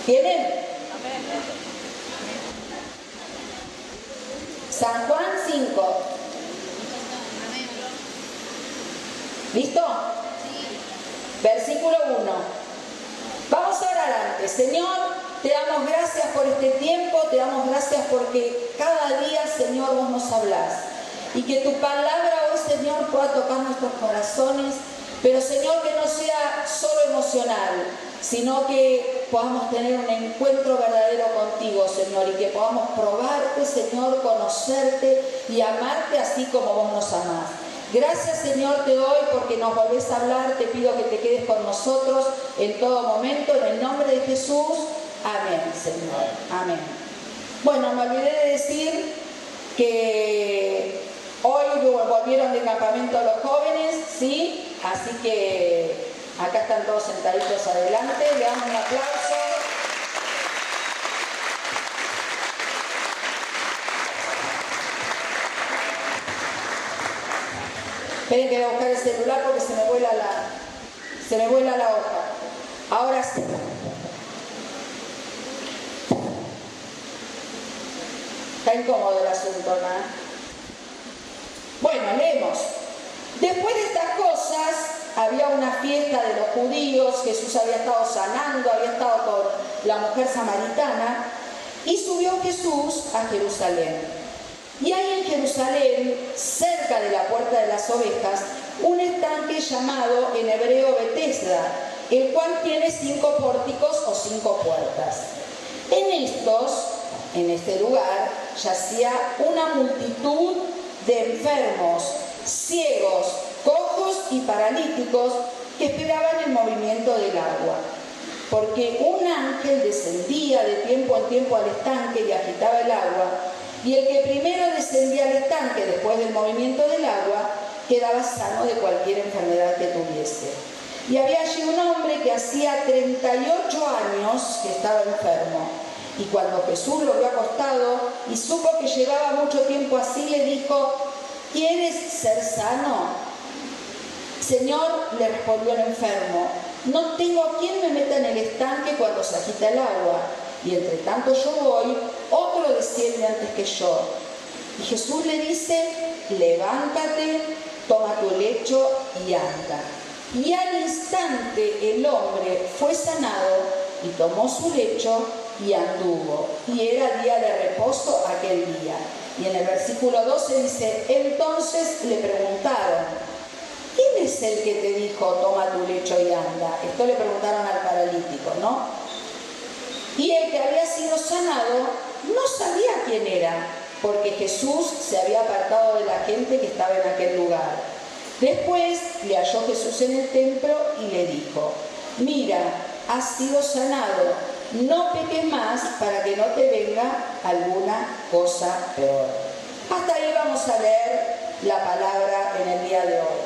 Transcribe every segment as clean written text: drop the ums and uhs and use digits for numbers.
¿Tienen? San Juan 5. ¿Listo? Versículo 1. Vamos a orar antes. Señor, te damos gracias por este tiempo, te damos gracias porque cada día, Señor, vos nos hablás. Y que tu palabra hoy, Señor, pueda tocar nuestros corazones, pero, Señor, que no sea solo emocional, sino que podamos tener un encuentro verdadero contigo, Señor, y que podamos probarte, Señor, conocerte y amarte así como vos nos amás. Gracias, Señor, te doy porque nos volvés a hablar. Te pido que te quedes con nosotros en todo momento, en el nombre de Jesús. Amén, Señor. Amén. Bueno, me olvidé de decir que hoy volvieron de campamento los jóvenes, ¿sí? Así que acá están todos sentaditos adelante. Le damos un aplauso. Esperen que voy a buscar el celular porque se me vuela la hoja. Ahora sí. Está incómodo el asunto, ¿no? Bueno, leemos. Después de estas cosas, había una fiesta de los judíos. Jesús había estado sanando, había estado con la mujer samaritana. Y subió Jesús a Jerusalén. Y hay en Jerusalén, cerca de la puerta de las ovejas, un estanque llamado en hebreo Betesda, el cual tiene 5 pórticos o 5 puertas. En este lugar, yacía una multitud de enfermos, ciegos, cojos y paralíticos que esperaban el movimiento del agua. Porque un ángel descendía de tiempo en tiempo al estanque y agitaba el agua, y el que primero descendía al estanque después del movimiento del agua quedaba sano de cualquier enfermedad que tuviese. Y había allí un hombre que hacía 38 años que estaba enfermo. Y cuando Jesús lo vio acostado y supo que llevaba mucho tiempo así, le dijo: ¿quieres ser sano? Señor, le respondió el enfermo, no tengo a quien me meta en el estanque cuando se agita el agua. Y entre tanto yo voy, otro desciende antes que yo. Y Jesús le dice: levántate, toma tu lecho y anda. Y al instante el hombre fue sanado y tomó su lecho y anduvo. Y era día de reposo aquel día. Y en el versículo 12 dice: entonces le preguntaron: ¿quién es el que te dijo toma tu lecho y anda? Esto le preguntaron al paralítico, ¿no? Y el que había sido sanado no sabía quién era, porque Jesús se había apartado de la gente que estaba en aquel lugar. Después le halló Jesús en el templo y le dijo: mira, has sido sanado, no peques más para que no te venga alguna cosa peor. Hasta ahí vamos a leer la palabra en el día de hoy.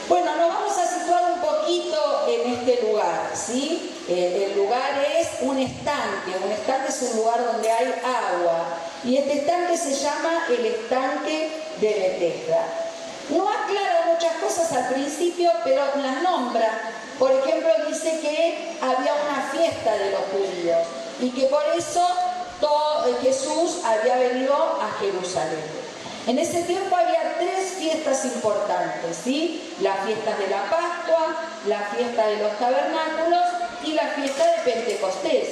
Bueno, nos vamos a situar un poquito en este lugar, ¿sí? El lugar es un estanque es un lugar donde hay agua, y este estanque se llama el estanque de Betesda. No aclara muchas cosas al principio, pero las nombra. Por ejemplo, dice que había una fiesta de los judíos y que por eso Jesús había venido a Jerusalén. En ese tiempo había 3 fiestas importantes, ¿sí? Las fiestas de la Pascua, la fiesta de los tabernáculos y la fiesta de Pentecostés.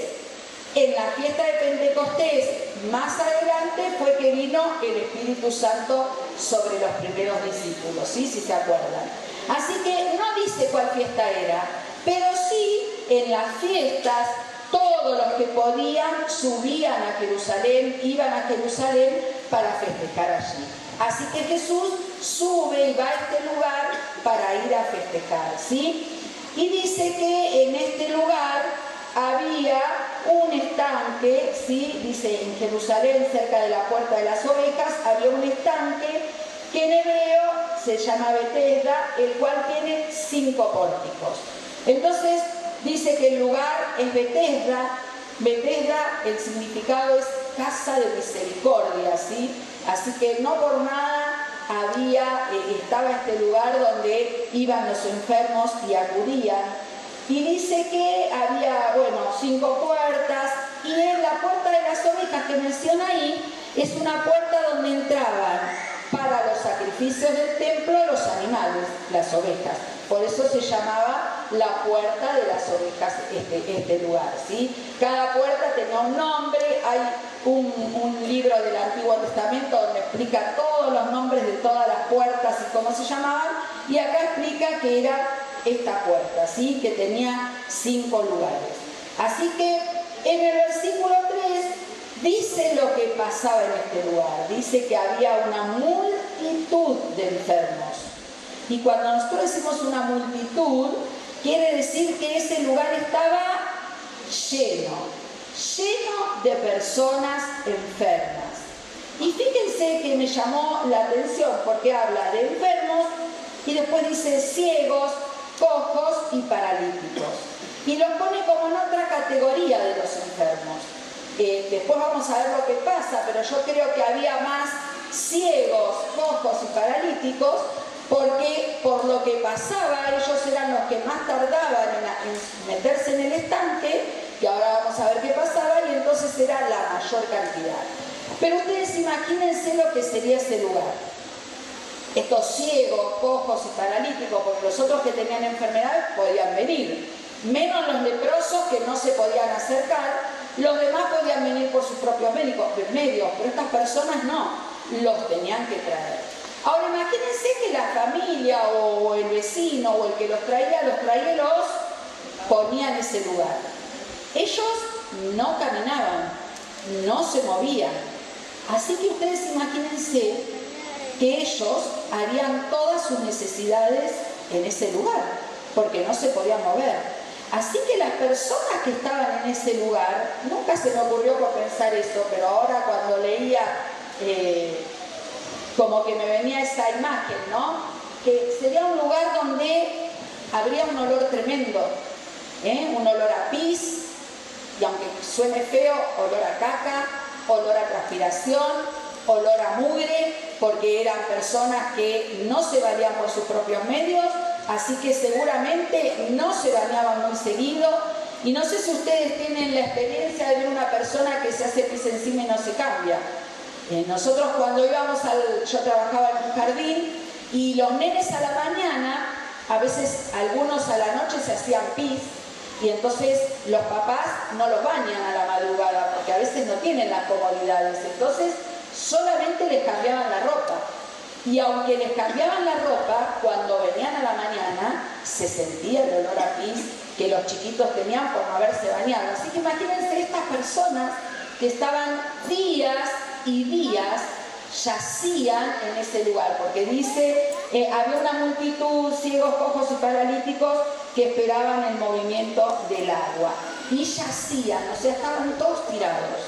En la fiesta de Pentecostés, más adelante, fue que vino el Espíritu Santo sobre los primeros discípulos, ¿sí? Si se acuerdan. Así que no dice cuál fiesta era, pero sí en las fiestas todos los que podían subían a Jerusalén, iban a Jerusalén para festejar allí. Así que Jesús sube y va a este lugar para ir a festejar, ¿sí? Y dice que en este lugar había un estanque, ¿sí? Dice en Jerusalén, cerca de la puerta de las ovejas, había un estanque que en hebreo se llama Betesda, el cual tiene 5 pórticos. Entonces dice que el lugar es Betesda. Betesda, el significado es casa de misericordia, ¿sí? Así que no por nada estaba este lugar donde iban los enfermos y acudían. Y dice que había, 5 puertas, y en la puerta de las ovejas que menciona ahí, es una puerta donde entraban para los sacrificios del templo los animales, las ovejas. Por eso se llamaba la puerta de las ovejas este lugar, ¿sí? Cada puerta tenía un nombre. Hay un libro del Antiguo Testamento donde explica todos los nombres de todas las puertas y cómo se llamaban, y acá explica que era esta puerta, ¿sí? Que tenía 5 lugares. Así que en el versículo 3 dice lo que pasaba en este lugar. Dice que había una multitud de enfermos. Y cuando nosotros decimos una multitud, quiere decir que ese lugar estaba lleno de personas enfermas. Y fíjense que me llamó la atención porque habla de enfermos y después dice ciegos, cojos y paralíticos. Y los pone como en otra categoría de los enfermos. Después vamos a ver lo que pasa, pero yo creo que había más ciegos, cojos y paralíticos, porque por lo que pasaba, ellos eran los que más tardaban en meterse en el estanque, que ahora vamos a ver qué pasaba, y entonces era la mayor cantidad. Pero ustedes imagínense lo que sería ese lugar. Estos ciegos, cojos y paralíticos, porque los otros que tenían enfermedad podían venir, menos los leprosos que no se podían acercar. Los demás podían venir por sus propios medios, pero estas personas no, los tenían que traer. Ahora imagínense que la familia o el vecino o el que los traía y los ponía en ese lugar. Ellos no caminaban, no se movían. Así que ustedes imagínense que ellos harían todas sus necesidades en ese lugar, porque no se podían mover. Así que las personas que estaban en ese lugar, nunca se me ocurrió por pensar eso, pero ahora cuando leía, como que me venía esa imagen, ¿no? Que sería un lugar donde habría un olor tremendo, un olor a pis, y aunque suene feo, olor a caca, olor a transpiración, olor a mugre, porque eran personas que no se valían por sus propios medios, así que seguramente no se bañaban muy seguido. Y no sé si ustedes tienen la experiencia de ver una persona que se hace pis encima y no se cambia. Nosotros cuando íbamos yo trabajaba en un jardín, y los nenes a la mañana, a veces algunos a la noche se hacían pis, y entonces los papás no los bañan a la madrugada, porque a veces no tienen las comodidades, entonces solamente les cambiaban la ropa. Y aunque les cambiaban la ropa, cuando venían a la mañana se sentía el olor a pis que los chiquitos tenían por no haberse bañado. Así que imagínense estas personas que estaban días y días, yacían en ese lugar, porque dice, había una multitud, ciegos, cojos y paralíticos, que esperaban el movimiento del agua. Y yacían, o sea, estaban todos tirados.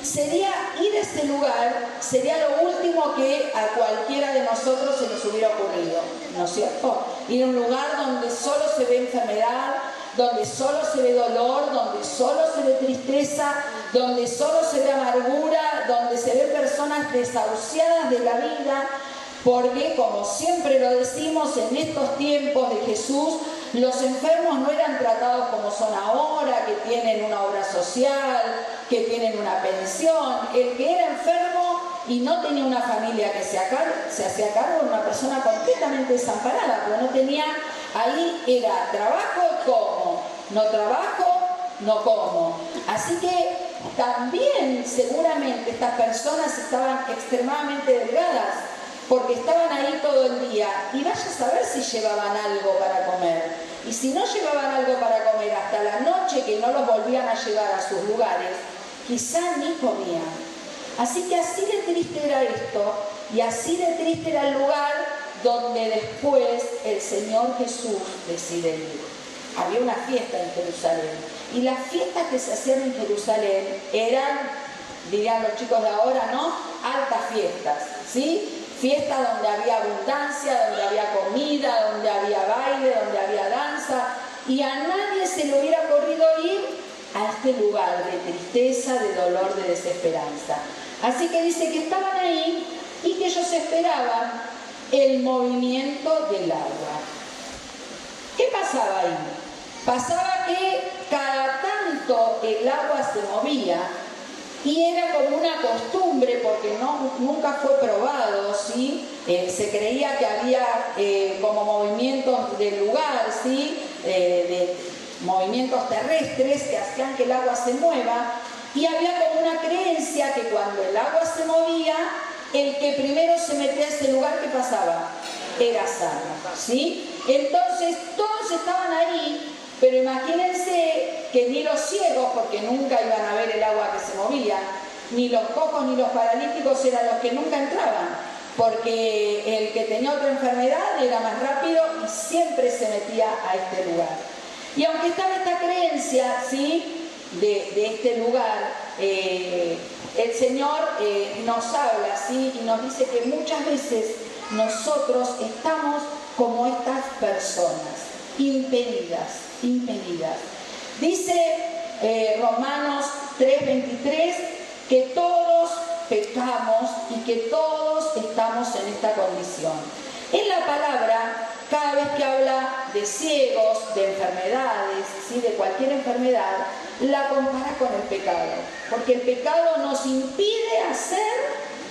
Sería ir a ese lugar, sería lo último que a cualquiera de nosotros se nos hubiera ocurrido, ¿no es cierto? Ir a un lugar donde solo se ve enfermedad, donde solo se ve dolor, donde solo se ve tristeza, donde solo se ve amargura, donde se ven personas desahuciadas de la vida, porque como siempre lo decimos, en estos tiempos de Jesús, los enfermos no eran tratados como son ahora, que tienen una obra social, que tienen una pensión. El que era enfermo y no tenía una familia que se hacía cargo de una persona completamente desamparada, porque no tenía, ahí era trabajo, como, no trabajo, no como. Así que también seguramente estas personas estaban extremadamente delgadas, porque estaban ahí todo el día, y vaya a saber si llevaban algo para comer. Y si no llevaban algo para comer hasta la noche, que no los volvían a llevar a sus lugares, quizá ni comían. Así que así de triste era esto, y así de triste era el lugar donde después el Señor Jesús decide ir. Había una fiesta en Jerusalén, y las fiestas que se hacían en Jerusalén eran, dirían los chicos de ahora, ¿no?, altas fiestas, ¿sí? Fiestas donde había abundancia, donde había comida, donde había baile, donde había danza, y a nadie se le hubiera ocurrido ir a este lugar de tristeza, de dolor, de desesperanza. Así que dice que estaban ahí y que ellos esperaban el movimiento del agua. ¿Qué pasaba ahí? Pasaba que cada tanto el agua se movía y era como una costumbre, porque nunca fue probado, ¿sí? Se creía que había como movimientos del lugar, ¿sí? De movimientos terrestres que hacían que el agua se mueva, y había como una creencia que cuando el agua se movía, el que primero se metía a ese lugar, ¿qué pasaba? Era sano, ¿sí? Entonces todos estaban ahí, pero imagínense que ni los ciegos, porque nunca iban a ver el agua que se movía, ni los cojos ni los paralíticos eran los que nunca entraban, porque el que tenía otra enfermedad era más rápido y siempre se metía a este lugar. Y aunque estaba esta creencia, ¿sí?, de este lugar, el Señor nos habla, ¿sí?, y nos dice que muchas veces nosotros estamos como estas personas, impedidas. Dice Romanos 3:23 que todos pecamos y que todos estamos en esta condición. En la palabra, cada vez que habla de ciegos, de enfermedades, ¿sí?, de cualquier enfermedad, la compara con el pecado, porque el pecado nos impide hacer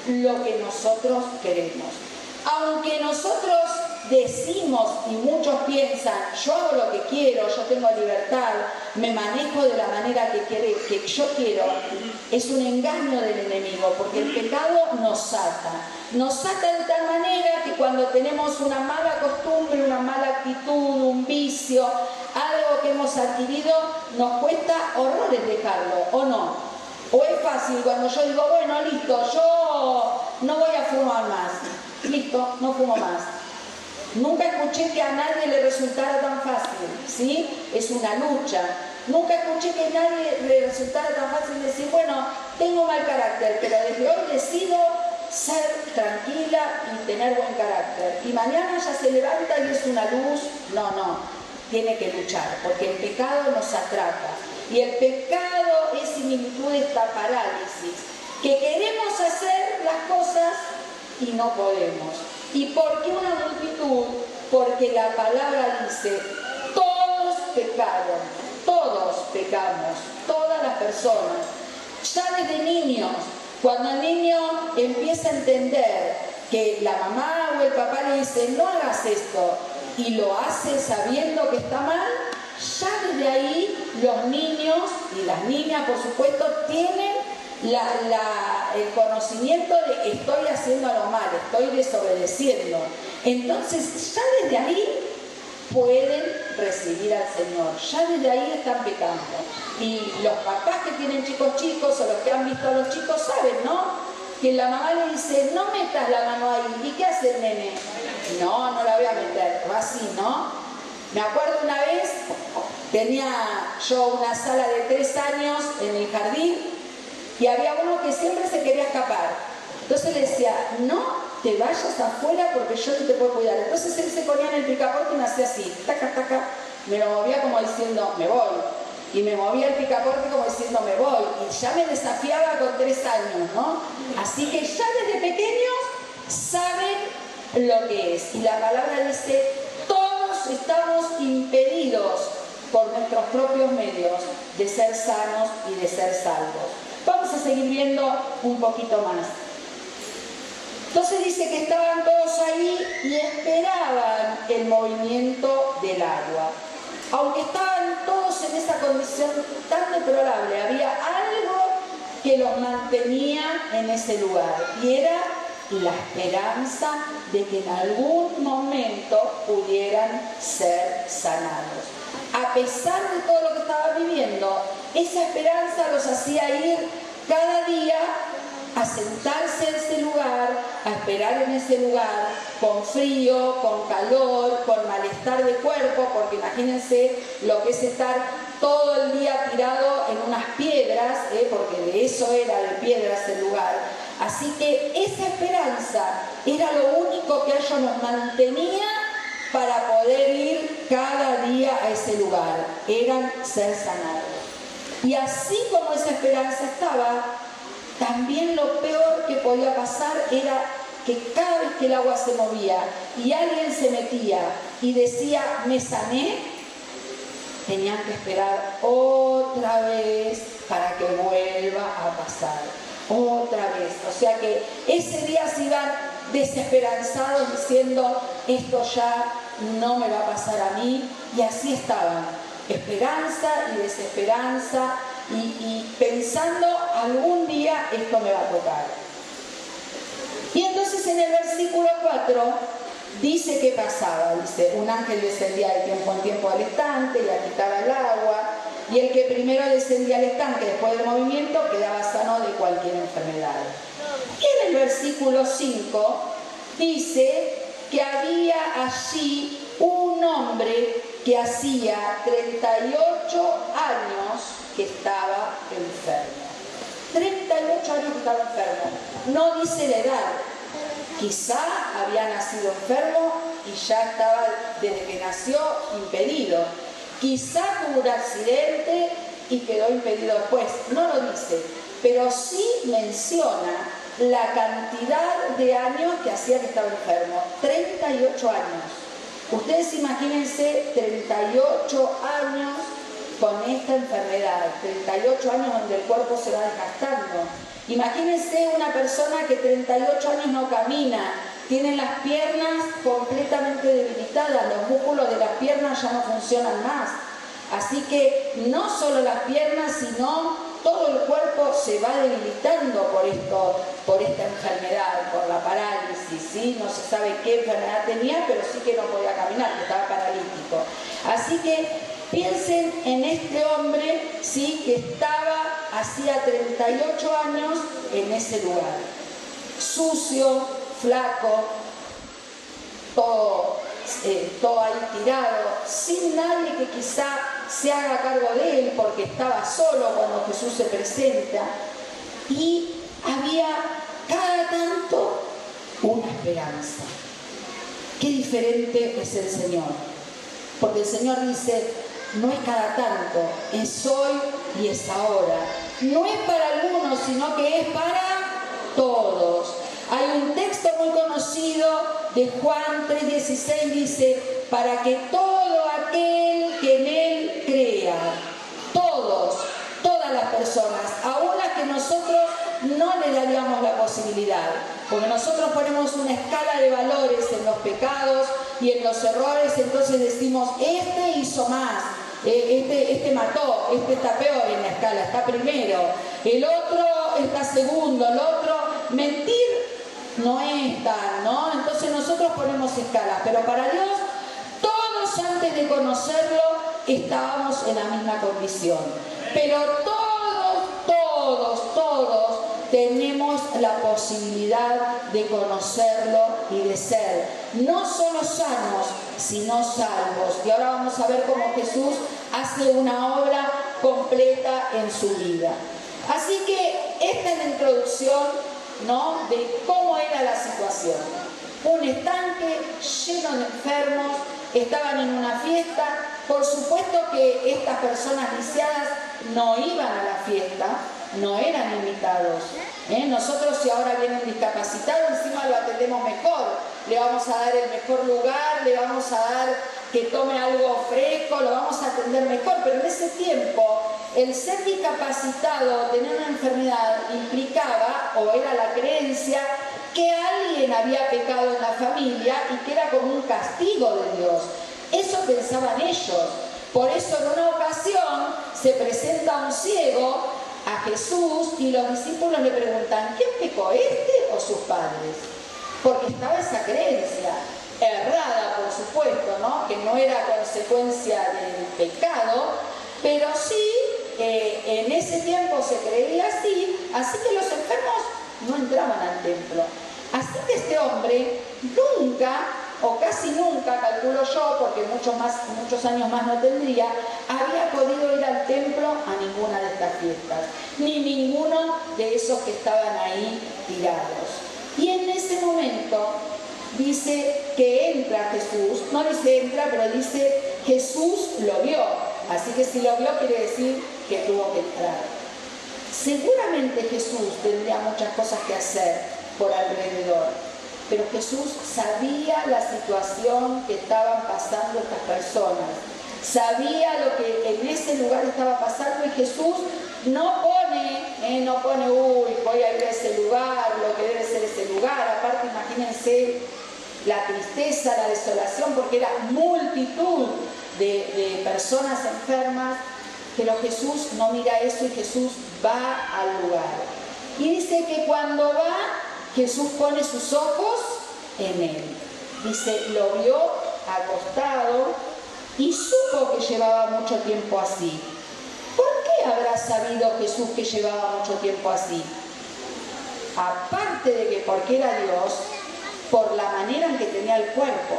lo que nosotros queremos. Aunque nosotros decimos y muchos piensan, yo hago lo que quiero, yo tengo libertad, me manejo de la manera que yo quiero, es un engaño del enemigo, porque el pecado nos ata de tal manera que cuando tenemos una mala costumbre, una mala actitud, un vicio, algo que hemos adquirido, nos cuesta horrores dejarlo, ¿o no? O es fácil cuando yo digo, bueno, listo, yo no voy a fumar más, listo, no fumo más. Nunca escuché que a nadie le resultara tan fácil, ¿sí? Es una lucha. Nunca escuché que a nadie le resultara tan fácil decir, bueno, tengo mal carácter, pero desde hoy decido ser tranquila y tener buen carácter. Y mañana ya se levanta y es una luz. No, tiene que luchar, porque el pecado nos atrapa. Y el pecado es similitud de esta parálisis, que queremos hacer las cosas y no podemos. ¿Y por qué una multitud? Porque la palabra dice, todos pecaron, todos pecamos, todas las personas. Ya desde niños, cuando el niño empieza a entender que la mamá o el papá le dice, no hagas esto, y lo hace sabiendo que está mal, ya desde ahí los niños y las niñas, por supuesto, tienen el conocimiento de estoy haciendo algo mal, estoy desobedeciendo. Entonces ya desde ahí pueden recibir al Señor, ya desde ahí están pecando. Y los papás que tienen chicos o los que han visto a los chicos saben, ¿no?, que la mamá le dice, no metas la mano ahí. ¿Y qué hace el nene? No la voy a meter, va así, ¿no? Me acuerdo una vez, tenía yo una sala de 3 años en el jardín, y había uno que siempre se quería escapar. Entonces le decía, no te vayas afuera porque yo no te puedo cuidar. Entonces él se ponía en el picaporte y me hacía así, taca, me lo movía como diciendo, me voy. Y me movía el picaporte como diciendo, me voy. Y ya me desafiaba con 3 años, ¿no? Así que ya desde pequeños saben lo que es. Y la palabra dice, todos estamos impedidos por nuestros propios medios de ser sanos y de ser salvos. Vamos a seguir viendo un poquito más. Entonces dice que estaban todos ahí y esperaban el movimiento del agua. Aunque estaban todos en esa condición tan deplorable, había algo que los mantenía en ese lugar, y era la esperanza de que en algún momento pudieran ser sanados. A pesar de todo lo que estaban viviendo, esa esperanza los hacía ir cada día a sentarse en ese lugar, a esperar en ese lugar, con frío, con calor, con malestar de cuerpo, porque imagínense lo que es estar todo el día tirado en unas piedras, porque de eso era, de piedras el lugar. Así que esa esperanza era lo único que a ellos los mantenía para poder ir cada día a ese lugar, eran ser sanados. Y así como esa esperanza estaba, también lo peor que podía pasar era que cada vez que el agua se movía y alguien se metía y decía, me sané, tenían que esperar otra vez para que vuelva a pasar. Otra vez. O sea que ese día se iban desesperanzados diciendo, esto ya no me va a pasar a mí. Y así estaban, esperanza y desesperanza y pensando, algún día esto me va a tocar. Y entonces en el versículo 4 dice qué pasaba. Dice, un ángel descendía de tiempo en tiempo al estanque y agitaba el agua, y el que primero descendía al estanque después del movimiento quedaba sano de cualquier enfermedad. Y en el versículo 5 dice que había allí un hombre que hacía 38 años que estaba enfermo. 38 años que estaba enfermo. No dice la edad. Quizá había nacido enfermo y ya estaba desde que nació impedido. Quizá tuvo un accidente y quedó impedido después. No lo dice, pero sí menciona la cantidad de años que hacía que estaba enfermo. 38 años. Ustedes imagínense 38 años con esta enfermedad. 38 años donde el cuerpo se va desgastando. Imagínense una persona que 38 años no camina, tiene las piernas completamente debilitadas, los músculos de las piernas ya no funcionan más. Así que no solo las piernas, sino todo el cuerpo se va debilitando por esta enfermedad, por la parálisis, ¿sí? No se sabe qué enfermedad tenía, pero sí que no podía caminar, que estaba paralítico. Así que piensen en este hombre, ¿sí? Que estaba hacía 38 años en ese lugar. Sucio, flaco, todo ahí tirado, sin nadie que quizá se haga cargo de él porque estaba solo cuando Jesús se presenta. Y había cada tanto una esperanza. Qué diferente es el Señor. Porque el Señor dice, no es cada tanto, es hoy y es ahora. No es para algunos, sino que es para todos. Hay un texto muy conocido de Juan 3:16, dice, para que todo aquel que en él crea, todos, todas las personas, aún las que nosotros no le daríamos la posibilidad, porque nosotros ponemos una escala de valores en los pecados y en los errores, entonces decimos, este hizo más, este mató, este está peor en la escala, está primero, el otro está segundo, el otro, mentir no es tan, ¿no? Entonces nosotros ponemos escalas, pero para Dios, todos antes de conocerlo estábamos en la misma condición, pero todos tenemos la posibilidad de conocerlo y de ser no solo sanos, sino salvos. Y ahora vamos a ver cómo Jesús hace una obra completa en su vida. Así que esta es la introducción, ¿no?, de cómo era la situación. Un estanque lleno de enfermos, estaban en una fiesta. Por supuesto que estas personas lisiadas no iban a la fiesta, no eran invitados. Nosotros, si ahora viene un discapacitado, encima lo atendemos mejor, le vamos a dar el mejor lugar, le vamos a dar que tome algo fresco, lo vamos a atender mejor, pero en ese tiempo el ser discapacitado, tener una enfermedad, implicaba, o era la creencia, que alguien había pecado en la familia y que era como un castigo de Dios. Eso pensaban ellos. Por eso en una ocasión se presenta un ciego a Jesús y los discípulos le preguntan, ¿quién pecó, este o sus padres? Porque estaba esa creencia, errada por supuesto, ¿no?, que no era consecuencia del pecado, pero sí en ese tiempo se creía así que los enfermos no entraban al templo. Así que este hombre nunca, o casi nunca, calculo yo, porque muchos años más no tendría, había podido ir al templo a ninguna de estas fiestas, ni ninguno de esos que estaban ahí tirados. Y en ese momento dice que entra Jesús, no dice entra, pero dice Jesús lo vio. Así que si lo vio quiere decir que tuvo que entrar. Seguramente Jesús tendría muchas cosas que hacer por alrededor, pero Jesús sabía la situación que estaban pasando estas personas, sabía lo que en ese lugar estaba pasando y Jesús no pone, uy, voy a ir a ese lugar, lo que debe ser ese lugar. Aparte, imagínense la tristeza, la desolación, porque era multitud de personas enfermas, pero Jesús no mira eso y Jesús va al lugar. Y dice que cuando va, Jesús pone sus ojos en él. Dice, lo vio acostado y supo que llevaba mucho tiempo así. ¿Por qué habrá sabido Jesús que llevaba mucho tiempo así? Aparte de que porque era Dios, por la manera en que tenía el cuerpo,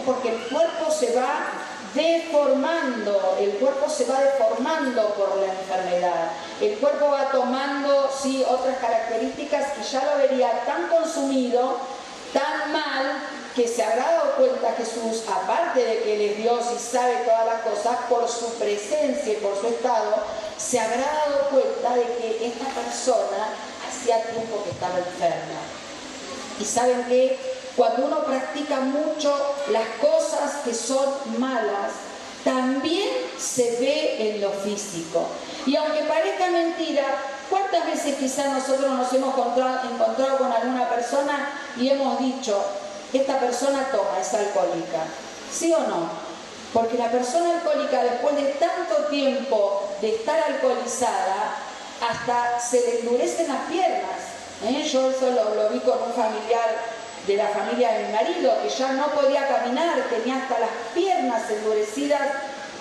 porque el cuerpo se va deformando por la enfermedad. El cuerpo va tomando, sí, otras características que ya lo vería tan consumido, tan mal, que se habrá dado cuenta Jesús, aparte de que Él es Dios y sabe todas las cosas, por su presencia y por su estado, se habrá dado cuenta de que esta persona hacía tiempo que estaba enferma. Y saben que cuando uno practica mucho las cosas que son malas, también se ve en lo físico. Y aunque parezca mentira, ¿cuántas veces quizás nosotros nos hemos encontrado con alguna persona y hemos dicho, esta persona toma, es alcohólica? ¿Sí o no? Porque la persona alcohólica, después de tanto tiempo de estar alcoholizada, hasta se le endurecen las piernas. Yo eso lo vi con un familiar de la familia de mi marido, que ya no podía caminar, tenía hasta las piernas endurecidas,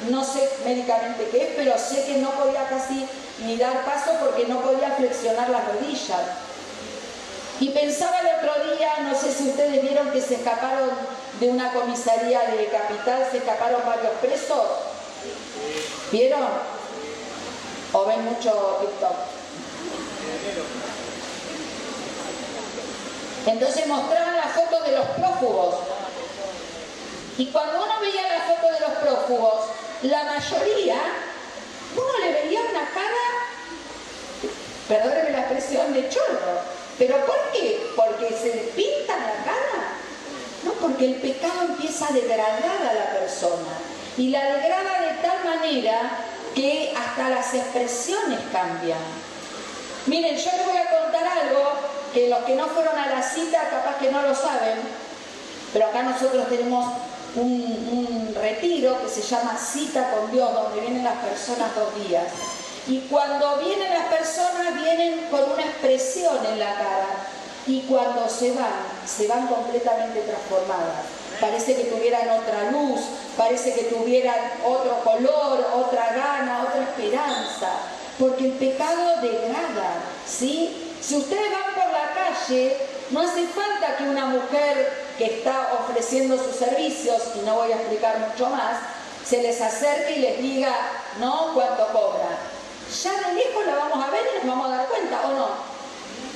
no sé médicamente qué es, pero sé que no podía casi ni dar paso porque no podía flexionar las rodillas. Y pensaba el otro día, no sé si ustedes vieron que se escaparon de una comisaría de Capital, se escaparon varios presos. ¿Vieron? ¿O ven mucho TikTok? Entonces mostraban las fotos de los prófugos. Y cuando uno veía la foto de los prófugos, la mayoría, uno le veía una cara, perdónenme la expresión, de chorro. ¿Pero por qué? ¿Porque se le pinta la cara? No, porque el pecado empieza a degradar a la persona. Y la degrada de tal manera que hasta las expresiones cambian. Miren, yo les voy a contar algo que los que no fueron a la cita capaz que no lo saben, pero acá nosotros tenemos un retiro que se llama Cita con Dios, donde vienen las personas 2 días. Y cuando vienen las personas, vienen con una expresión en la cara. Y cuando se van completamente transformadas. Parece que tuvieran otra luz, parece que tuvieran otro color, otra gana, otra esperanza. Porque el pecado degrada, ¿sí? Si ustedes van por la calle, no hace falta que una mujer que está ofreciendo sus servicios, y no voy a explicar mucho más, se les acerque y les diga, ¿no?, cuánto cobra. Ya de lejos la vamos a ver y nos vamos a dar cuenta, ¿o no?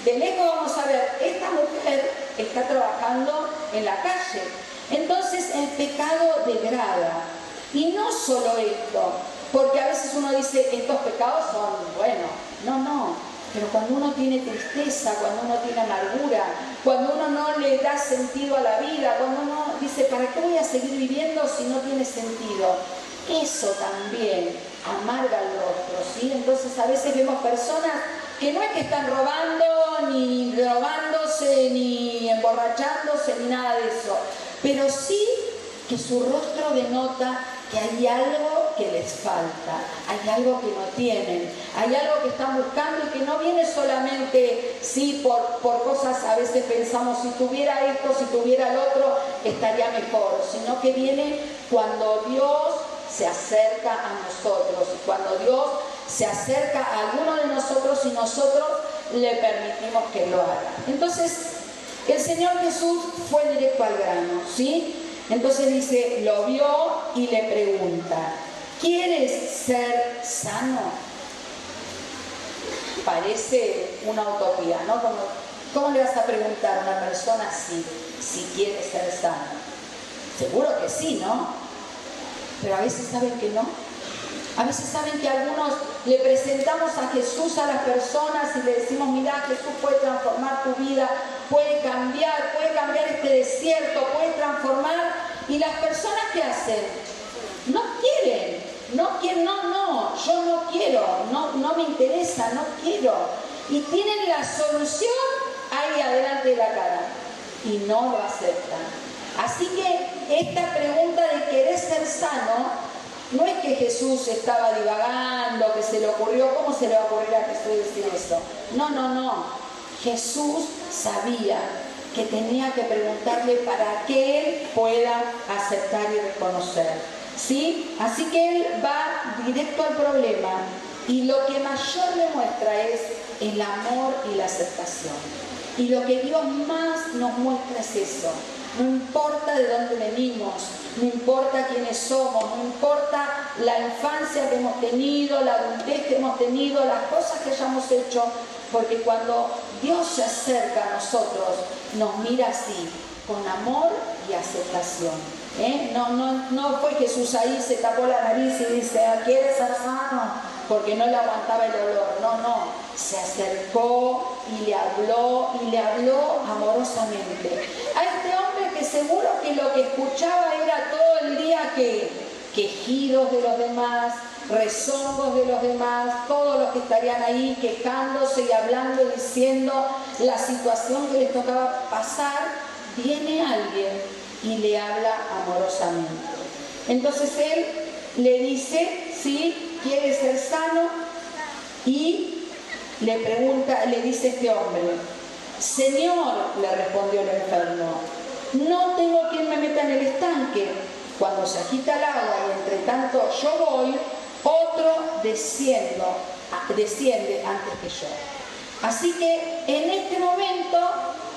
De lejos vamos a ver, esta mujer está trabajando en la calle. Entonces el pecado degrada. Y no solo esto, porque a veces uno dice, estos pecados son buenos. No. Pero cuando uno tiene tristeza, cuando uno tiene amargura, cuando uno no le da sentido a la vida, cuando uno dice, ¿para qué voy a seguir viviendo si no tiene sentido? Eso también amarga el rostro, ¿sí? Entonces a veces vemos personas que no es que están robando, ni drogándose, ni emborrachándose, ni nada de eso, pero sí que su rostro denota que hay algo que les falta, hay algo que no tienen, hay algo que están buscando y que no viene solamente, sí, por cosas, a veces pensamos, si tuviera esto, si tuviera el otro, estaría mejor, sino que viene cuando Dios se acerca a nosotros, cuando Dios se acerca a alguno de nosotros y nosotros le permitimos que lo haga. Entonces, el Señor Jesús fue directo al grano, ¿sí? Entonces dice, lo vio y le pregunta, ¿quieres ser sano? Parece una utopía, ¿no? ¿Cómo le vas a preguntar a una persona si quiere ser sano? Seguro que sí, ¿no? Pero a veces saben que no. A veces saben que algunos le presentamos a Jesús a las personas y le decimos, mira, Jesús puede transformar tu vida, puede cambiar este desierto, puede transformar. Y las personas, ¿qué hacen? No quieren. yo no quiero, no me interesa, no quiero. Y tienen la solución ahí adelante de la cara y no lo aceptan. Así que esta pregunta de querer ser sano, no es que Jesús estaba divagando, que se le ocurrió, ¿cómo se le va a ocurrir a Jesús decir eso? No. Jesús sabía que tenía que preguntarle para que él pueda aceptar y reconocer, ¿sí? Así que él va directo al problema y lo que mayor le muestra es el amor y la aceptación. Y lo que Dios más nos muestra es eso. No importa de dónde venimos, no importa quiénes somos, no importa la infancia que hemos tenido, la adultez que hemos tenido, las cosas que hayamos hecho, porque cuando Dios se acerca a nosotros, nos mira así, con amor y aceptación. No fue Jesús ahí, se tapó la nariz y dice, ¿quieres ser sano? Porque no le aguantaba el olor. No. Se acercó y le habló amorosamente. A este hombre que seguro que lo que escuchaba era todo el día quejidos de los demás, rezongos de los demás, todos los que estarían ahí quejándose y hablando y diciendo la situación que les tocaba pasar, viene alguien y le habla amorosamente. Entonces él le dice, ¿sí? ¿Quiere ser sano? Y le dice este hombre, Señor, le respondió el enfermo, no tengo quien me meta en el estanque. Cuando se agita el agua y entre tanto yo voy, otro desciende antes que yo. Así que en este momento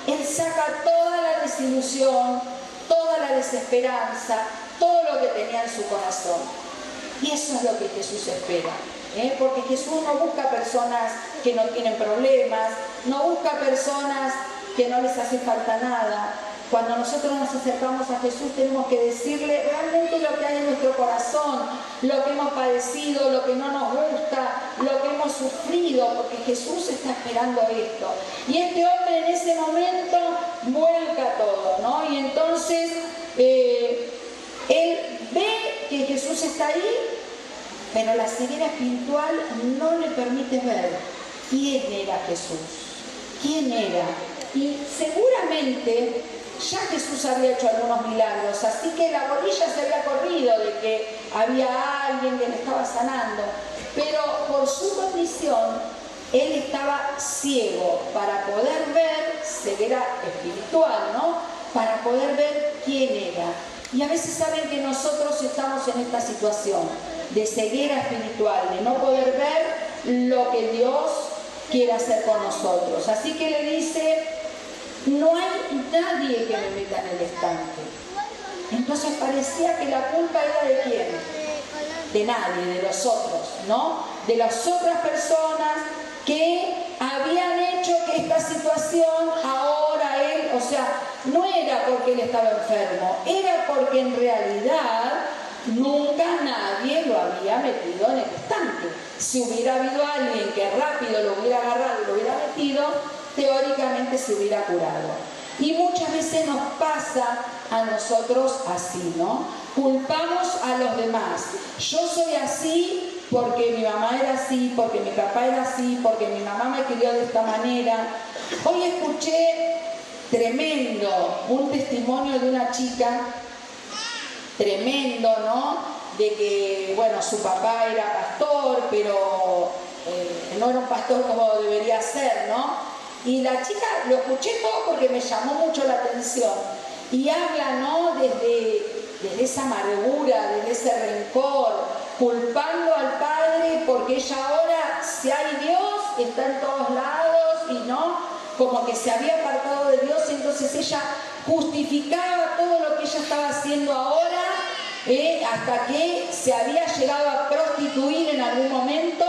él saca toda la desilusión, toda la desesperanza, todo lo que tenía en su corazón. Y eso es lo que Jesús espera. Porque Jesús no busca personas que no tienen problemas, no busca personas que no les hace falta nada. Cuando nosotros nos acercamos a Jesús tenemos que decirle realmente lo que hay en nuestro corazón, lo que hemos padecido, lo que no nos gusta, lo que hemos sufrido, porque Jesús está esperando esto. Y este hombre en ese momento vuelca todo, ¿no? Y entonces él ve que Jesús está ahí, pero la ceguera espiritual no le permite ver quién era Jesús, quién era. Y seguramente ya Jesús había hecho algunos milagros, así que la bolilla se había corrido de que había alguien que le estaba sanando, pero por su condición él estaba ciego para poder ver, ceguera espiritual, ¿no? Para poder ver quién era. Y a veces saben que nosotros estamos en esta situación de ceguera espiritual, de no poder ver lo que Dios quiere hacer con nosotros. Así que le dice, no hay nadie que me meta en el estanque. Entonces parecía que la culpa era de quién, de nadie, de los otros, ¿no? De las otras personas que habían hecho que esta situación ahora él, o sea, no era porque él estaba enfermo, era porque en realidad nunca nadie lo había metido en el estanque. Si hubiera habido alguien que rápido lo hubiera agarrado y lo hubiera metido, teóricamente se hubiera curado. Y muchas veces nos pasa a nosotros así, ¿no? Culpamos a los demás. Yo soy así porque mi mamá era así, porque mi papá era así, porque mi mamá me crió de esta manera. Hoy escuché tremendo un testimonio de una chica, tremendo, ¿no? De que, bueno, su papá era pastor, pero no era un pastor como debería ser, ¿no? Y la chica, lo escuché todo porque me llamó mucho la atención. Y habla, ¿no? Desde esa amargura, desde ese rencor, culpando al padre porque ella ahora, si hay Dios, está en todos lados y no, como que se había apartado de Dios, entonces ella justificaba todo lo que ella estaba haciendo ahora, hasta que se había llegado a prostituir en algún momento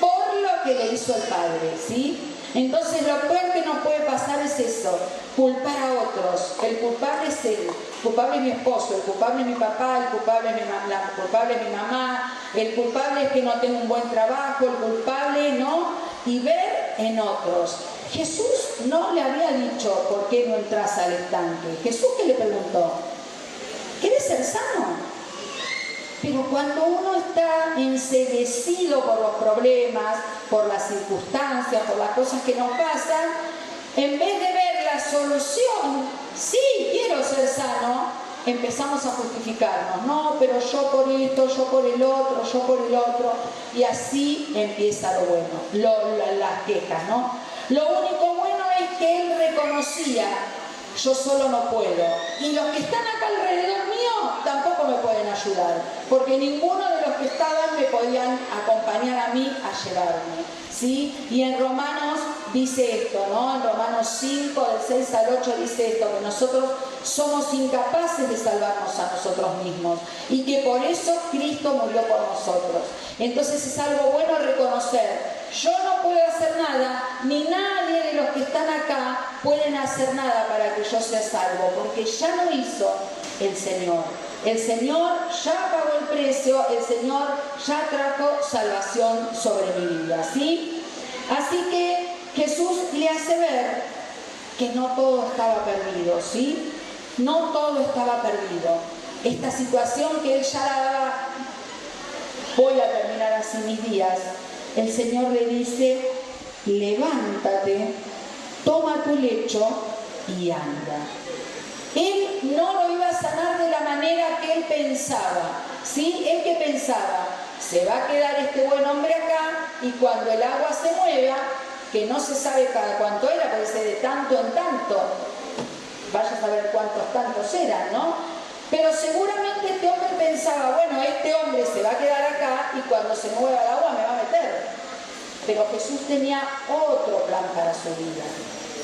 por lo que le hizo el padre, ¿sí? Entonces lo peor que nos puede pasar es eso, culpar a otros. El culpable es él, el culpable es mi esposo, el culpable es mi papá, el culpable es mi mamá, el culpable es que no tengo un buen trabajo, el culpable no, y ver en otros. Jesús no le había dicho por qué no entras al estanque. Jesús, ¿qué le preguntó? ¿Quieres ser sano? Pero cuando uno está enceguecido por los problemas, por las circunstancias, por las cosas que nos pasan, en vez de ver la solución, sí, quiero ser sano, empezamos a justificarnos. No, pero yo por esto, yo por el otro, yo por el otro. Y así empieza lo bueno, las quejas, ¿no? Lo único bueno es que él reconocía: yo solo no puedo. Y los que están acá alrededor mío tampoco me pueden ayudar, porque ninguno de los que estaban me podían acompañar a mí a llevarme, ¿sí? Y en Romanos dice esto, ¿no? En Romanos 5, del 6 al 8 dice esto, que nosotros somos incapaces de salvarnos a nosotros mismos y que por eso Cristo murió por nosotros. Entonces es algo bueno reconocer: yo no puedo hacer nada, ni nadie de los que están acá pueden hacer nada para que yo sea salvo, porque ya lo hizo el Señor. El Señor ya pagó el precio, el Señor ya trajo salvación sobre mi vida, ¿sí? Así que Jesús le hace ver que no todo estaba perdido, ¿sí? No todo estaba perdido. Esta situación que él ya la daba, voy a terminar así mis días, el Señor le dice: levántate, toma tu lecho y anda. Él no lo iba a sanar de la manera que él pensaba, ¿sí? Él que pensaba: se va a quedar este buen hombre acá y cuando el agua se mueva, que no se sabe cada cuánto era, puede ser de tanto en tanto, vaya a saber cuántos tantos eran, ¿no? Pero seguramente este hombre pensaba: bueno, este hombre se va a quedar acá y cuando se mueva el agua me va a meter. Pero Jesús tenía otro plan para su vida.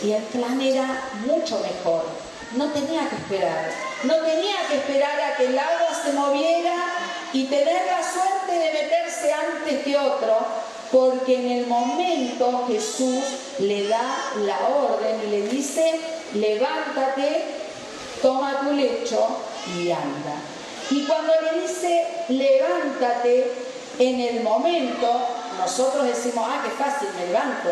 Y el plan era mucho mejor. No tenía que esperar. No tenía que esperar a que el agua se moviera y tener la suerte de meterse antes que otro, porque en el momento Jesús le da la orden y le dice: levántate, toma tu lecho y anda. Y cuando le dice levántate, en el momento nosotros decimos: ah, qué fácil, me levanto.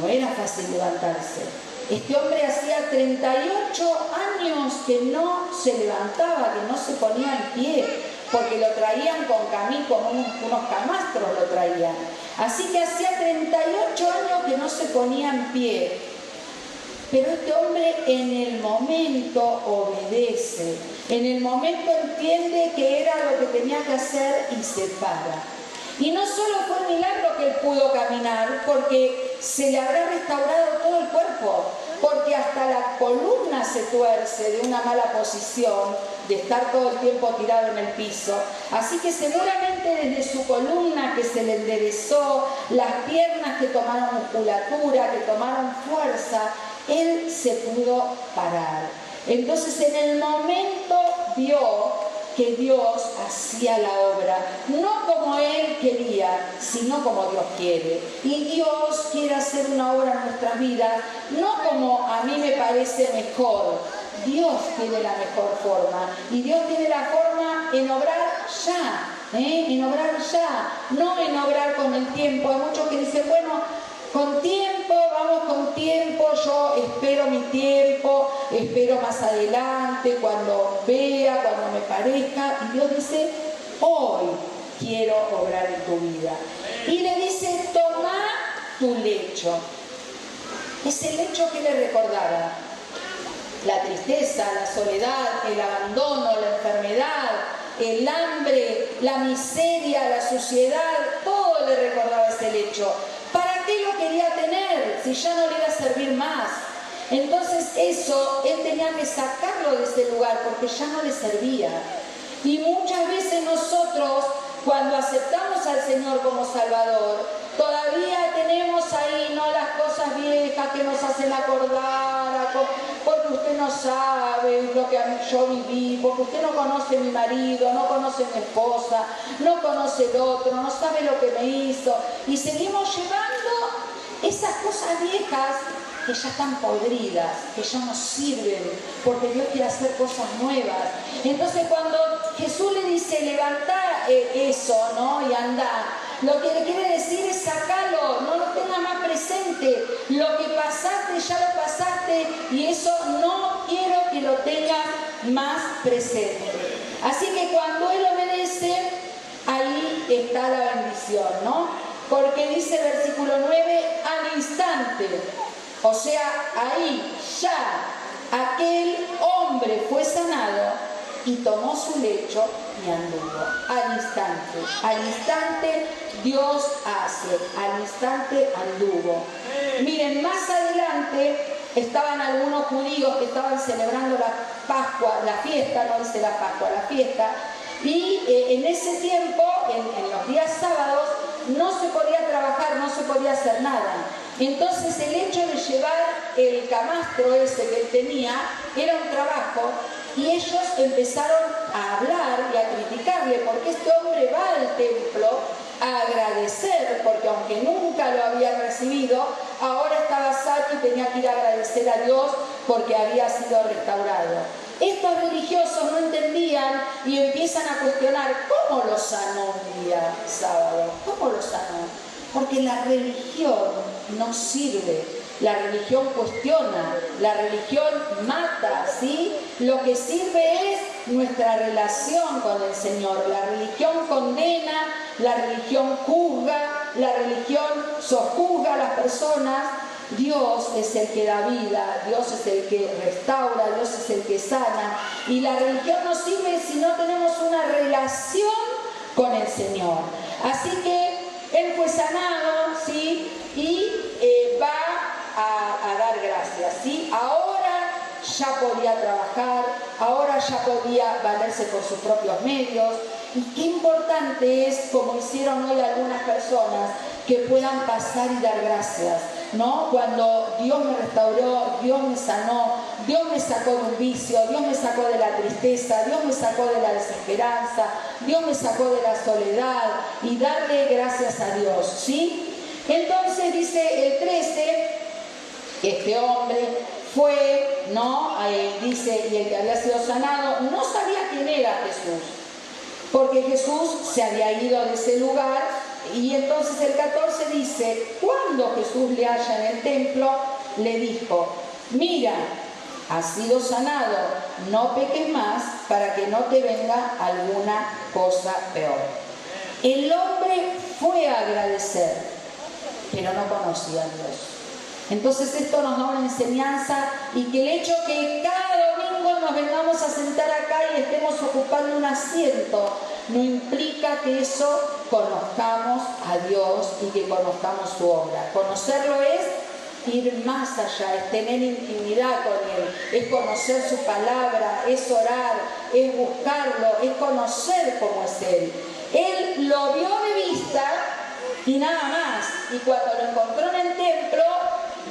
No era fácil levantarse. Este hombre hacía 38 años que no se levantaba, que no se ponía en pie, porque lo traían con unos camastros lo traían. Así que hacía 38 años que no se ponía en pie. Pero este hombre en el momento obedece, en el momento entiende que era lo que tenía que hacer y se para. Y no solo fue un milagro que él pudo caminar, porque se le habrá restaurado todo el cuerpo, porque hasta la columna se tuerce de una mala posición, de estar todo el tiempo tirado en el piso. Así que seguramente desde su columna que se le enderezó, las piernas que tomaron musculatura, que tomaron fuerza, él se pudo parar. Entonces en el momento vio que Dios hacía la obra, no como Él quería, sino como Dios quiere. Y Dios quiere hacer una obra en nuestras vidas, no como a mí me parece mejor. Dios tiene la mejor forma, y Dios tiene la forma en obrar ya, en obrar ya, no en obrar con el tiempo. Hay muchos que dicen: bueno, con tiempo, vamos con tiempo, yo espero mi tiempo, espero más adelante, cuando vea, cuando me parezca. Y Dios dice: hoy quiero obrar en tu vida. Y le dice: toma tu lecho. Ese lecho que le recordaba: la tristeza, la soledad, el abandono, la enfermedad, el hambre, la miseria, la suciedad, todo le recordaba ese lecho. ¿Para qué lo quería tener si ya no le iba a servir más? Entonces eso, él tenía que sacarlo de ese lugar porque ya no le servía. Y muchas veces nosotros, cuando aceptamos al Señor como Salvador, todavía tenemos ahí, ¿no?, las cosas viejas que nos hacen acordar, porque usted no sabe lo que yo viví, porque usted no conoce a mi marido, no conoce a mi esposa, no conoce el otro, no sabe lo que me hizo. Y seguimos llevando esas cosas viejas que ya están podridas, que ya no sirven, porque Dios quiere hacer cosas nuevas. Entonces cuando Jesús le dice: levantá eso, ¿no?, y anda, lo que le quiere decir es: sacalo, no lo tengas más presente. Lo que pasaste, ya lo pasaste, y eso no quiero que lo tengas más presente. Así que cuando él obedece, ahí está la bendición, ¿no? Porque dice el versículo 9, al instante, o sea, ahí ya aquel hombre fue sanado y tomó su lecho y anduvo. Al instante Dios hace, al instante anduvo. Miren, más adelante estaban algunos judíos que estaban celebrando la Pascua, la fiesta, no dice la Pascua, la fiesta, y en ese tiempo, en los días sábados, no se podía trabajar, no se podía hacer nada. Entonces el hecho de llevar el camastro ese que él tenía era un trabajo, y ellos empezaron a hablar y a criticarle, porque este hombre va al templo a agradecer, porque aunque nunca lo había recibido, ahora estaba sano y tenía que ir a agradecer a Dios porque había sido restaurado. Estos religiosos no entendían y empiezan a cuestionar: ¿cómo lo sanó un día sábado? ¿Cómo lo sanó? Porque la religión no sirve, la religión cuestiona, la religión mata, ¿sí? Lo que sirve es nuestra relación con el Señor. La religión condena, la religión juzga, la religión sojuzga a las personas. Dios es el que da vida, Dios es el que restaura, Dios es el que sana. Y la religión no sirve si no tenemos una relación con el Señor. Así que él fue sanado, ¿sí? Y va a dar gracias, ¿sí? Ahora ya podía trabajar, ahora ya podía valerse por sus propios medios. Y qué importante es, como hicieron hoy algunas personas, que puedan pasar y dar gracias, ¿no? Cuando Dios me restauró, Dios me sanó, Dios me sacó de un vicio, Dios me sacó de la tristeza, Dios me sacó de la desesperanza, Dios me sacó de la soledad, y darle gracias a Dios, ¿sí? Entonces dice el 13, este hombre fue, ¿no? Dice, y el que había sido sanado no sabía quién era Jesús, porque Jesús se había ido de ese lugar. Y entonces el 14 dice: cuando Jesús le halla en el templo, le dijo: mira, has sido sanado, no peques más para que no te venga alguna cosa peor. El hombre fue a agradecer, pero no conocía a Dios. Entonces esto nos da una enseñanza, y que el hecho que cada domingo nos vengamos a sentar acá y estemos ocupando un asiento no implica que eso conozcamos a Dios y que conozcamos su obra. Conocerlo es ir más allá, es tener intimidad con Él, es conocer su palabra, es orar, es buscarlo, es conocer cómo es Él. Él lo vio de vista y nada más, y cuando lo encontró en el templo,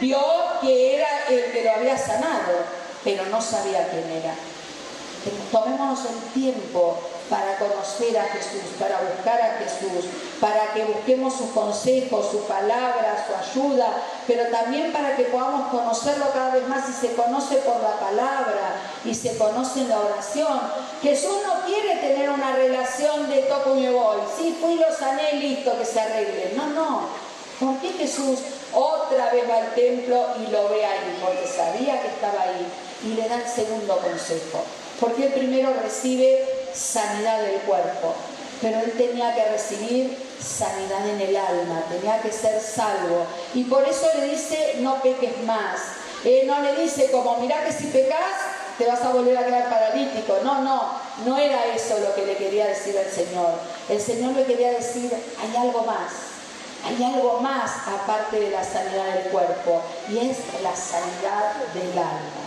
vio que era el que lo había sanado, pero no sabía quién era. Tomémonos el tiempo para conocer a Jesús, para buscar a Jesús, para que busquemos sus consejos, su palabra, su ayuda, pero también para que podamos conocerlo cada vez más, y se conoce por la palabra y se conoce en la oración. Jesús no quiere tener una relación de toco y me voy, sí, fui, lo sané, listo, que se arregle. No, no. ¿Por qué Jesús otra vez va al templo y lo ve ahí? Porque sabía que estaba ahí, y le da el segundo consejo. Porque él primero recibe sanidad del cuerpo, pero él tenía que recibir sanidad en el alma, tenía que ser salvo. Y por eso le dice: no peques más. No le dice como: mirá que si pecas te vas a volver a quedar paralítico. No era eso lo que le quería decir al Señor. El Señor le quería decir: hay algo más. Hay algo más aparte de la sanidad del cuerpo, y es la sanidad del alma.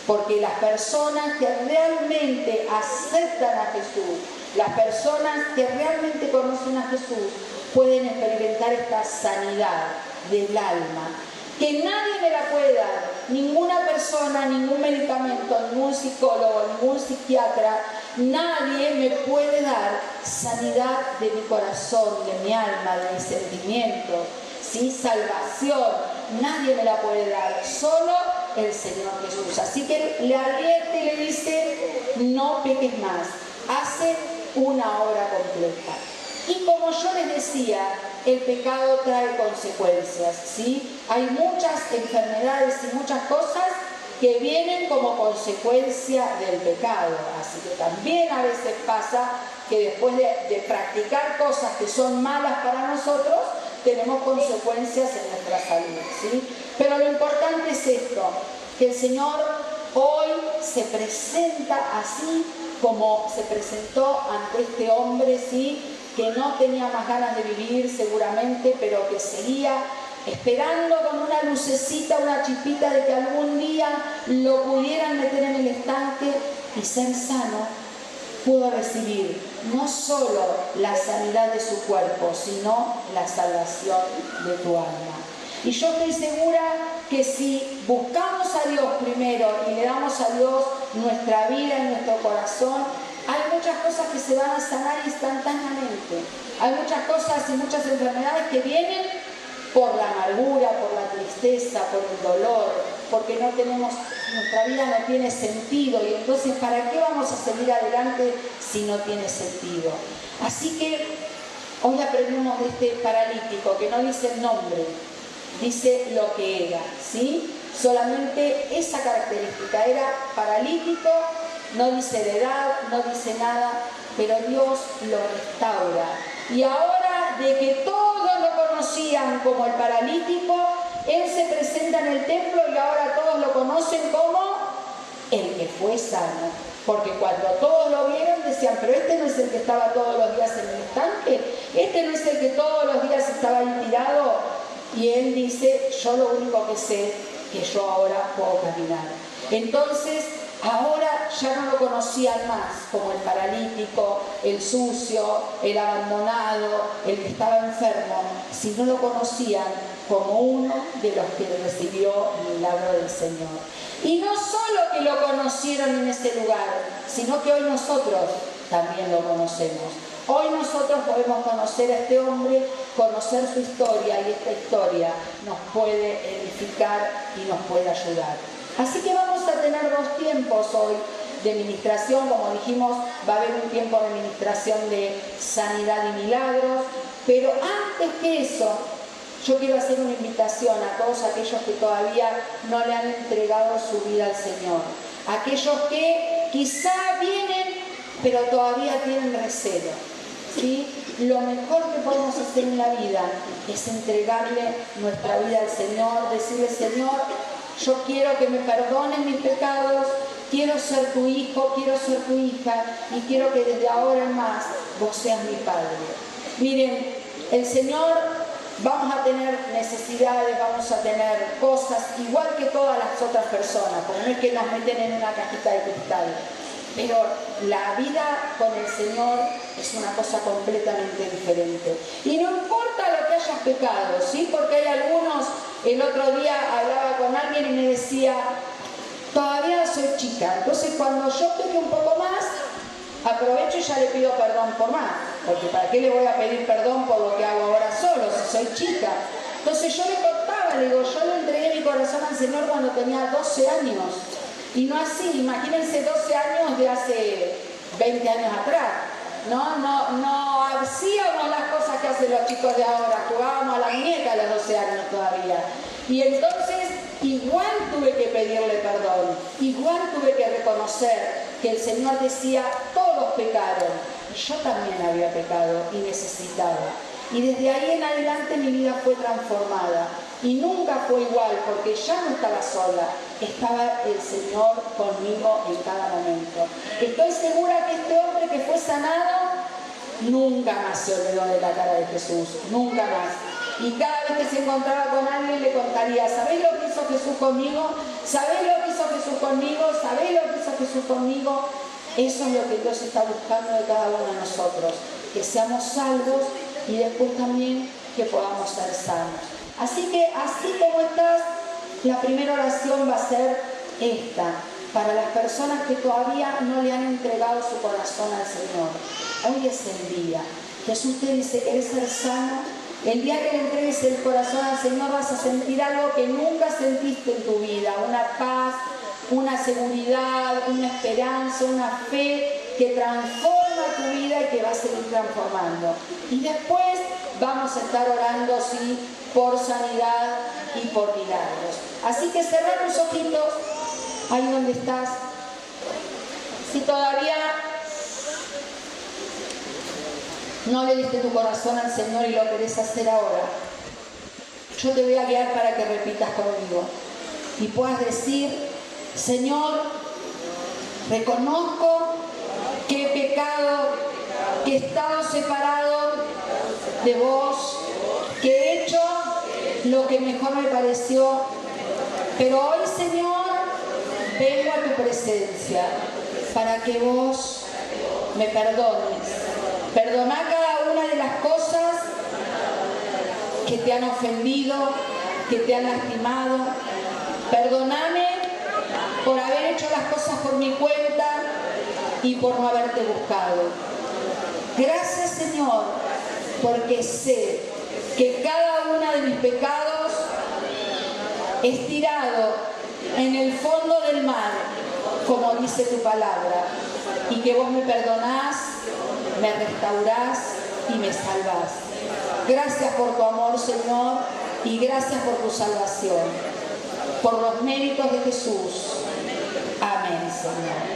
Porque las personas que realmente aceptan a Jesús, las personas que realmente conocen a Jesús, pueden experimentar esta sanidad del alma, que nadie me la puede dar, ninguna persona, ningún medicamento, ningún psicólogo, ningún psiquiatra, nadie me puede dar sanidad de mi corazón, de mi alma, de mis sentimientos, ¿sí? Salvación, nadie me la puede dar, solo el Señor Jesús. Así que le advierte y le dice: no peques más, hace una obra completa. Y como yo les decía, el pecado trae consecuencias, ¿sí? Hay muchas enfermedades y muchas cosas que vienen como consecuencia del pecado. Así que también a veces pasa que después de practicar cosas que son malas para nosotros, tenemos consecuencias en nuestra salud, ¿sí? Pero lo importante es esto, que el Señor hoy se presenta así como se presentó ante este hombre, ¿sí? Que no tenía más ganas de vivir seguramente, pero que seguía esperando con una lucecita, una chispita de que algún día lo pudieran meter en el estanque y ser sano. Pudo recibir no solo la sanidad de su cuerpo, sino la salvación de tu alma. Y yo estoy segura que si buscamos a Dios primero y le damos a Dios nuestra vida y nuestro corazón, hay muchas cosas que se van a sanar instantáneamente. Hay muchas cosas y muchas enfermedades que vienen por la amargura, por la tristeza, por el dolor, porque no tenemos, nuestra vida no tiene sentido, y entonces ¿para qué vamos a seguir adelante si no tiene sentido? Así que hoy aprendemos de este paralítico que no dice el nombre, dice lo que era, ¿sí? Solamente esa característica, era paralítico, no dice la edad, no dice nada, pero Dios lo restaura. Y ahora de que todos lo conocían como el paralítico, Él se presenta en el templo y ahora todos lo conocen como el que fue sano. Porque cuando todos lo vieron decían, pero este no es el que estaba todos los días en el estanque, este no es el que todos los días estaba ahí tirado. Y Él dice, yo lo único que sé, que yo ahora puedo caminar. Entonces, ahora ya no lo conocían más como el paralítico, el sucio, el abandonado, el que estaba enfermo, sino lo conocían como uno de los que recibió el milagro del Señor. Y no solo que lo conocieron en ese lugar, sino que hoy nosotros también lo conocemos. Hoy nosotros podemos conocer a este hombre, conocer su historia, y esta historia nos puede edificar y nos puede ayudar. Así que vamos a tener dos tiempos hoy de ministración. Como dijimos, va a haber un tiempo de ministración de sanidad y milagros, pero antes que eso, yo quiero hacer una invitación a todos aquellos que todavía no le han entregado su vida al Señor. Aquellos que quizá vienen, pero todavía tienen recelo, ¿sí? Lo mejor que podemos hacer en la vida es entregarle nuestra vida al Señor, decirle, Señor, yo quiero que me perdones mis pecados, quiero ser tu hijo, quiero ser tu hija, y quiero que desde ahora en más vos seas mi Padre. Miren, el Señor, vamos a tener necesidades, vamos a tener cosas, igual que todas las otras personas, porque no es que nos meten en una cajita de cristal, pero la vida con el Señor es una cosa completamente diferente. Y no importa lo que hayas pecado, ¿sí? Porque hay algunos, el otro día hablaba con alguien y me decía, todavía soy chica, entonces cuando yo peque un poco más, aprovecho y ya le pido perdón por más, porque ¿para qué le voy a pedir perdón por lo que hago ahora solo, si soy chica? Entonces yo le contaba, le digo, yo le entregué mi corazón al Señor cuando tenía 12 años, y no así, imagínense 12 años de hace 20 años atrás, no hacíamos las cosas que hacen los chicos de ahora, jugábamos a la muñeca a los 12 años todavía, y entonces igual tuve que pedirle perdón, igual tuve que reconocer que el Señor decía, todos pecaron, yo también había pecado y necesitaba. Y desde ahí en adelante mi vida fue transformada y nunca fue igual, porque ya no estaba sola, estaba el Señor conmigo en cada momento. Estoy segura que este hombre que fue sanado nunca más se olvidó de la cara de Jesús, nunca más. Y cada vez que se encontraba con alguien le contaría, ¿sabéis lo que hizo Jesús conmigo? ¿Sabéis lo que hizo Jesús conmigo? ¿Sabéis lo que hizo Jesús conmigo? Eso es lo que Dios está buscando de cada uno de nosotros, que seamos salvos y después también que podamos ser sanos. Así que, así como estás, la primera oración va a ser esta, para las personas que todavía no le han entregado su corazón al Señor. Hoy es el día. Jesús te dice, ¿quieres ser sano? El día que le entregues el corazón al Señor vas a sentir algo que nunca sentiste en tu vida, una paz, una seguridad, una esperanza, una fe que transforma tu vida y que va a seguir transformando. Y después vamos a estar orando, sí, por sanidad y por milagros. Así que cerrar tus ojitos Ahí donde estás. Si todavía no le diste tu corazón al Señor y lo querés hacer ahora, yo te voy a guiar para que repitas conmigo y puedas decir: Señor, reconozco que he pecado, que he estado separado de vos, que he hecho lo que mejor me pareció, pero hoy, Señor, vengo a tu presencia para que vos me perdones. Perdoná cada una de las cosas que te han ofendido, que te han lastimado. Perdóname por haber hecho las cosas por mi cuenta y por no haberte buscado. Gracias, Señor, porque sé que cada uno de mis pecados es tirado en el fondo del mar, como dice tu palabra, y que vos me perdonás, me restaurás y me salvás. Gracias por tu amor, Señor, y gracias por tu salvación. Por los méritos de Jesús. Amén, Señor.